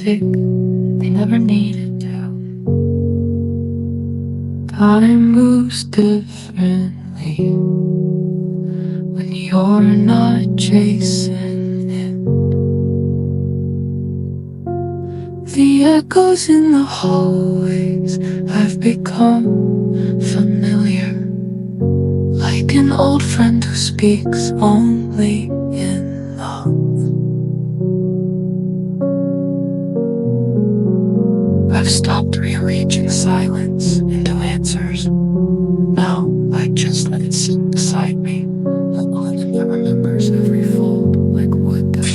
romantic, they never needed to. Time moves differently when you're not chasing it. The echoes in the hallways have become familiar, like an old friend who speaks only in love. I've stopped rearranging silence into answers. Now I just let it sit beside me, like one that remembers every fold, like wood that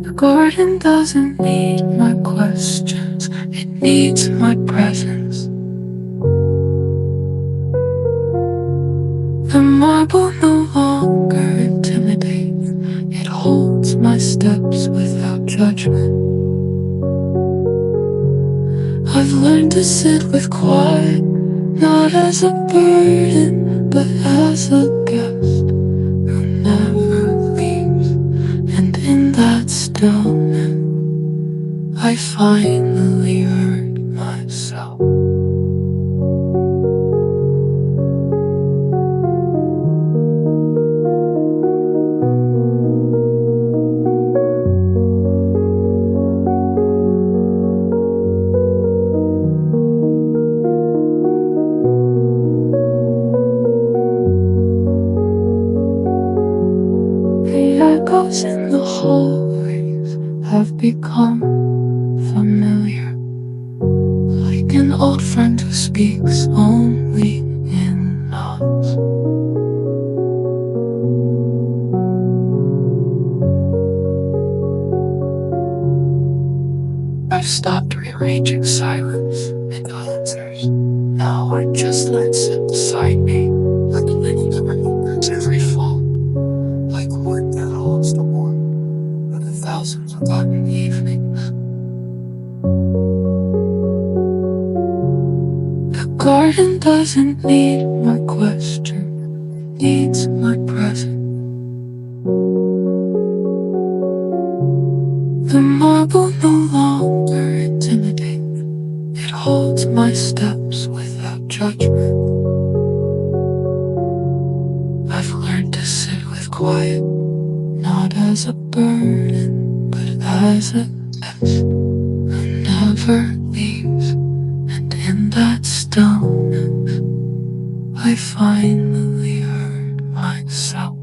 the garden doesn't need my questions, it needs my presence. The marble no longer intimidates, it holds my steps without judgment. I've learned to sit with quiet, not as a burden, but as a guest who never leaves. And in that stillness, I finally heard myself. The echoes in the hallways have become familiar, like an old friend who speaks only in nods. I've stopped rearranging silence into answers. Now I just let it sit beside me, like a lady that remembers every fall, like wood that holds the warmth of 1,000 forgotten evenings. The garden doesn't need my question, it needs my presence. The marble no longer intimidates, it holds my steps without judgment. I've learned to sit with quiet, not as a burden, but as a guest who never leaves. And in that stillness, I finally heard myself.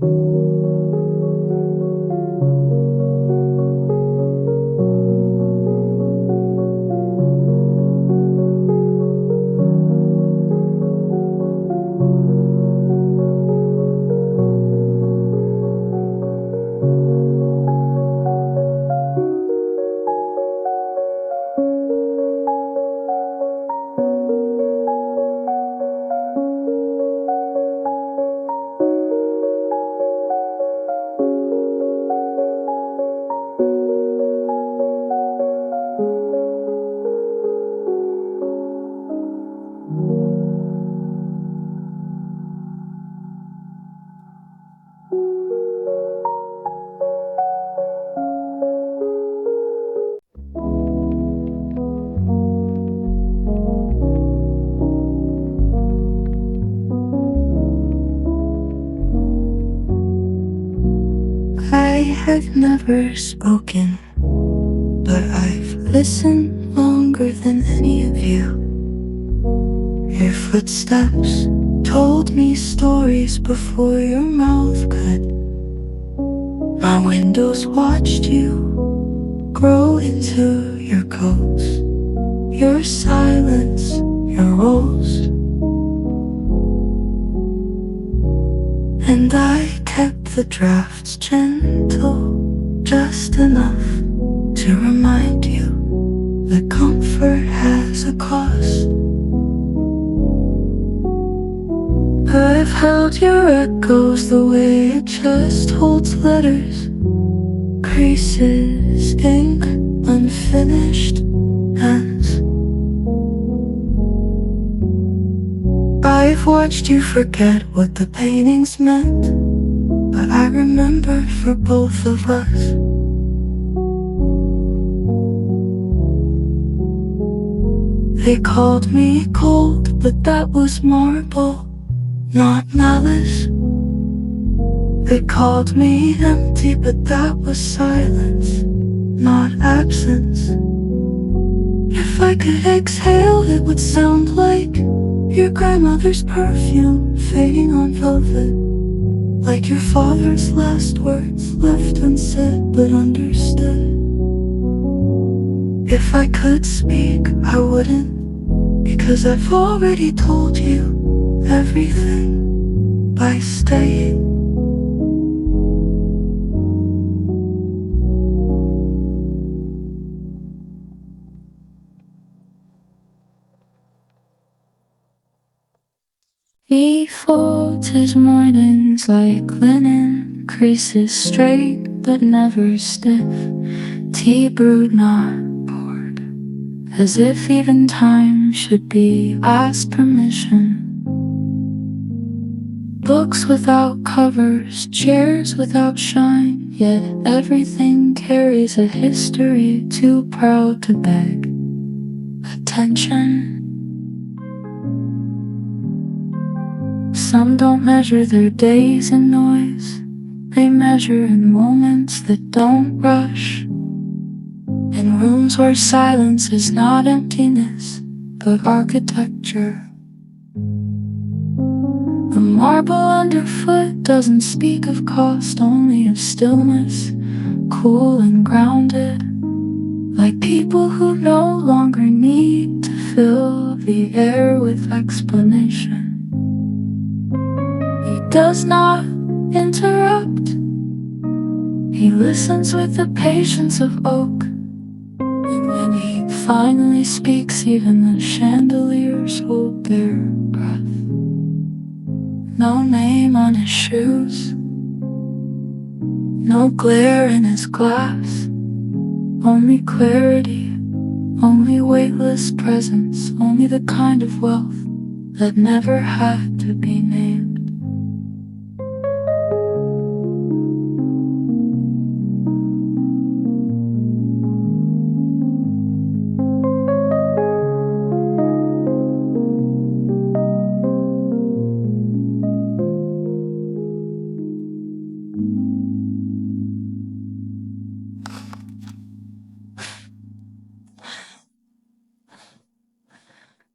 I have never spoken, but I've listened longer than any of you. Your footsteps told me stories before your mouth could. My windows watched you grow into your coats, your silence, your roles. And I kept the drafts gentle, just enough to remind you that comfort has a cost. I've held your echoes the way a chest holds letters, creases, ink, unfinished ends. I've watched you forget what the paintings meant, but I remember for both of us. They called me cold, but that was marble, not malice. They called me empty, but that was silence, not absence. If I could exhale, it would sound like your grandmother's perfume fading on velvet, like your father's last words left unsaid but understood. If I could speak, I wouldn't, because I've already told you everything by staying. He folds his mornings like linen, creases straight but never stiff, tea brewed not poured, as if even time should be asked permission. Books without covers, chairs without shine, yet everything carries a history too proud to beg attention. Some don't measure their days in noise, they measure in moments that don't rush, in rooms where silence is not emptiness, but architecture. The marble underfoot doesn't speak of cost, only of stillness, cool and grounded, like people who no longer need to fill the air with explanation. He does not interrupt. He listens with the patience of oak. And when he finally speaks, even the chandeliers hold their breath. No name on his shoes, no glare in his glass, only clarity, only weightless presence, only the kind of wealth that never had to be named.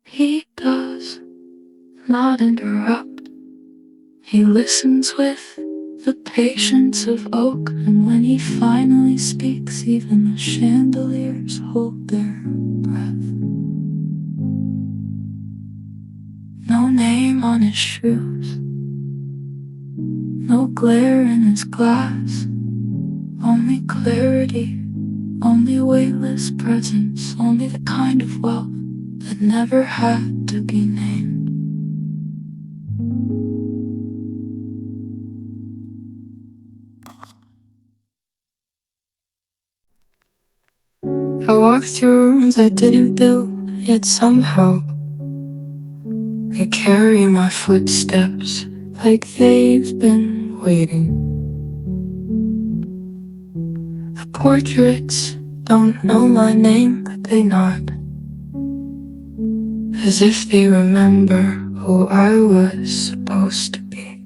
He does not interrupt. He listens with the patience of oak, and when he finally speaks, even the chandeliers hold their breath. No name on his shoes, no glare in his glass, only clarity, only weightless presence, only the kind of wealth that never had to be named. I walk through rooms I didn't build, yet somehow they carry my footsteps like they've been waiting. The portraits don't know my name, but they nod, as if they remember who I was supposed to be.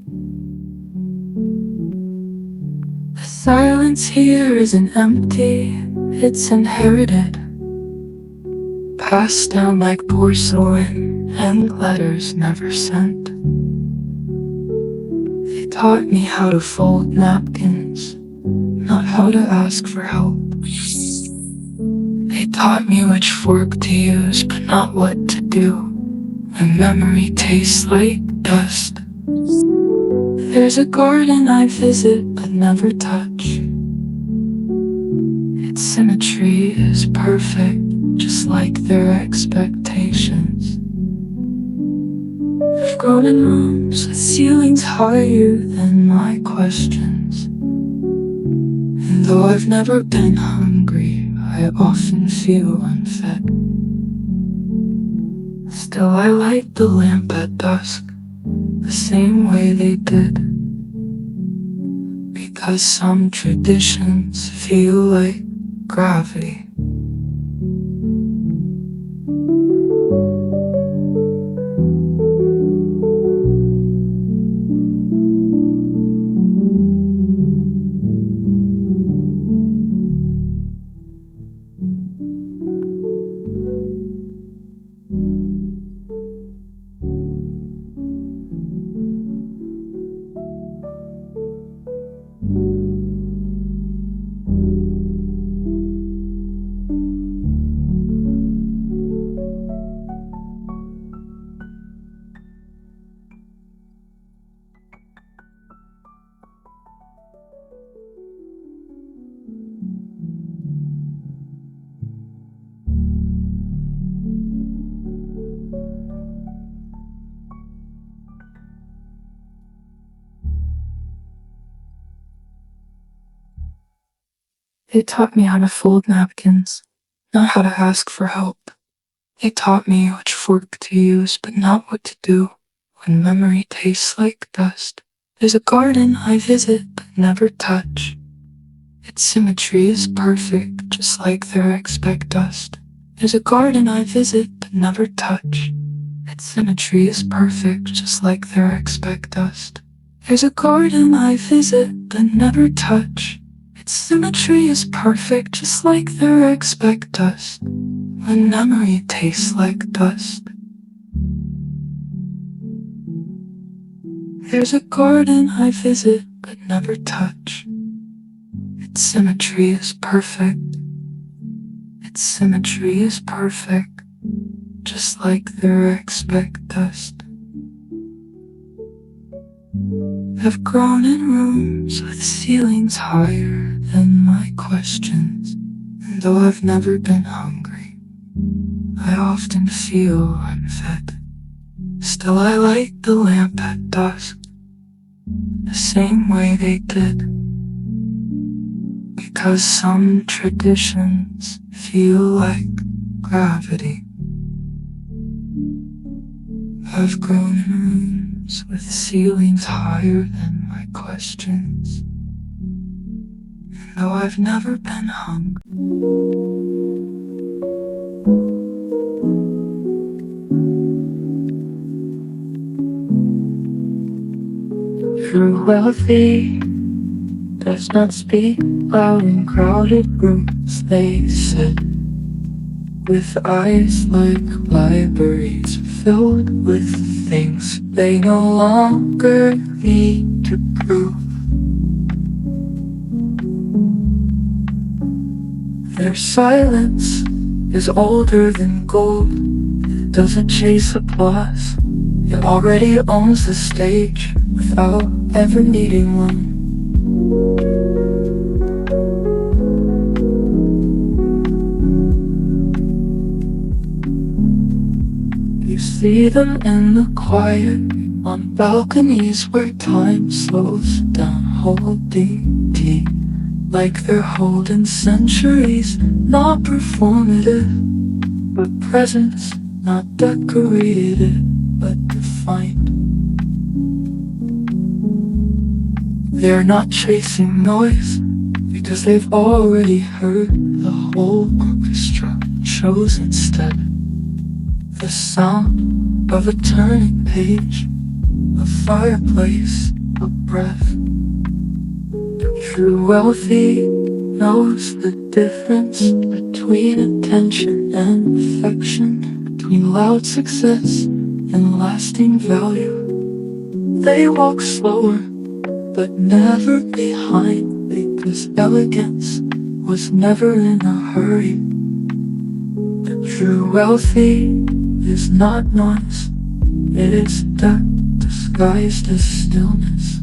The silence here isn't empty, it's inherited, passed down like porcelain and letters never sent. They taught me how to fold napkins, not how to ask for help. They taught me which fork to use, but not what to do when memory tastes like dust. There's a garden I visit but never touch. Its symmetry is perfect, just like their expectations. I've grown in rooms with ceilings higher than my questions, and though I've never been hungry, I often feel unfed. Still I light the lamp at dusk, the same way they did. because some traditions feel like gravity. They taught me how to fold napkins, not how to ask for help. They taught me which fork to use, but not what to do when memory tastes like dust. There's a garden I visit but never touch. Its symmetry is perfect, just like their expect dust. There's a garden I visit but never touch. Its symmetry is perfect, just like their expect dust. There's a garden I visit but never touch. Its symmetry is perfect, just like their expect dust. When memory tastes like dust. There's a garden I visit but never touch. Its symmetry is perfect. Its symmetry is perfect, just like their expect dust. I've grown in rooms with ceilings higher than my questions, and though I've never been hungry, I often feel unfed. Still I light the lamp at dusk, the same way they did, because some traditions feel like gravity. I've grown in rooms with ceilings higher than my questions, and though I've never been hungry, true wealthy does not speak loud in crowded rooms, they said, with eyes like libraries filled with things they no longer need to prove. Their silence is older than gold. It doesn't chase applause. It already owns the stage without ever needing one. You see them in the quiet, on balconies where time slows down, holding tea, like they're holding centuries, not performative, but presence, not decorated, but defined. They're not chasing noise, because they've already heard the whole orchestra, chose instead the sound of a turning page, a fireplace, a breath. The true wealthy knows the difference between attention and affection, between loud success and lasting value. They walk slower, but never behind, because elegance was never in a hurry. The true wealthy is not noise, it is depth disguised as stillness.